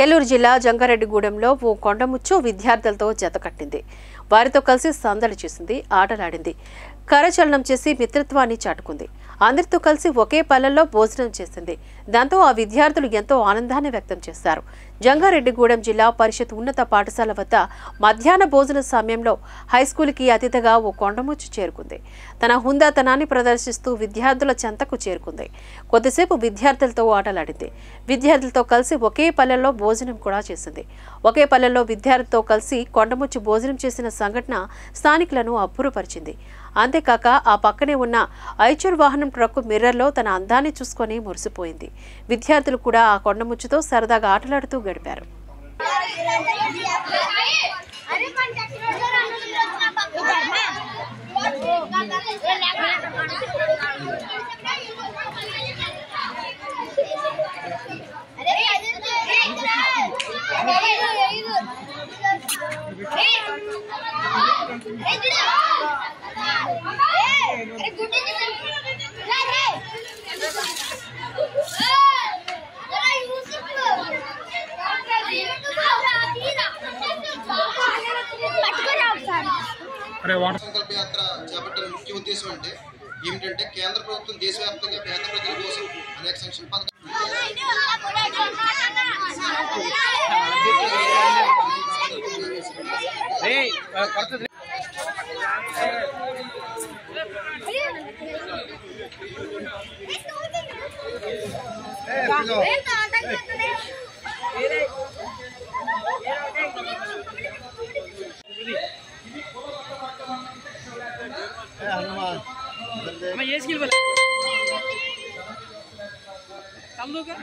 ఏలూరు జిల్లా జంగారెడ్డిగూడెంలో ఓ కొండముచ్చు విద్యార్థులతో జతకట్టింది. వారితో కలిసి సందడి చేసింది, ఆటలాడింది, కరచలనం చేసి మిత్రత్వాన్ని చాటుకుంది. అందరితో కలిసి ఒకే పల్లెల్లో భోజనం చేసింది. దాంతో ఆ విద్యార్థులు ఎంతో ఆనందాన్ని వ్యక్తం చేశారు. జంగారెడ్డిగూడెం జిల్లా పరిషత్ ఉన్నత పాఠశాల వద్ద మధ్యాహ్న భోజన సమయంలో హైస్కూల్కి అతిథిగా ఓ కొండముచ్చు చేరుకుంది. తన హుందాతనాన్ని ప్రదర్శిస్తూ విద్యార్థుల చెంతకు చేరుకుంది. కొద్దిసేపు విద్యార్థులతో ఆటలాడింది. విద్యార్థులతో కలిసి ఒకే పల్లెల్లో భోజనం కూడా చేసింది. ఒకే పల్లెల్లో విద్యార్థులతో కలిసి కొండముచ్చు భోజనం చేసిన సంఘటన స్థానికులను అబ్బురపరిచింది. అంతేకాక ఆ పక్కనే ఉన్న ఐచర్ వాహనం ట్రక్కు మిర్రర్లో తన అందాన్ని చూసుకొని మురిసిపోయింది. విద్యార్థులు కూడా ఆ కొండముచ్చుతో సరదాగా ఆటలాడుతూ గడిపారు. సంకల్ప యాత్ర చేపట్టిన ముఖ్య ఉద్దేశం ఏమిటంటే కేంద్ర ప్రభుత్వం దేశవ్యాప్తంగా పేద ప్రజల కోసం అనేక సంక్షేమ పథకాలు ये स्किल वाला कम लोग हैं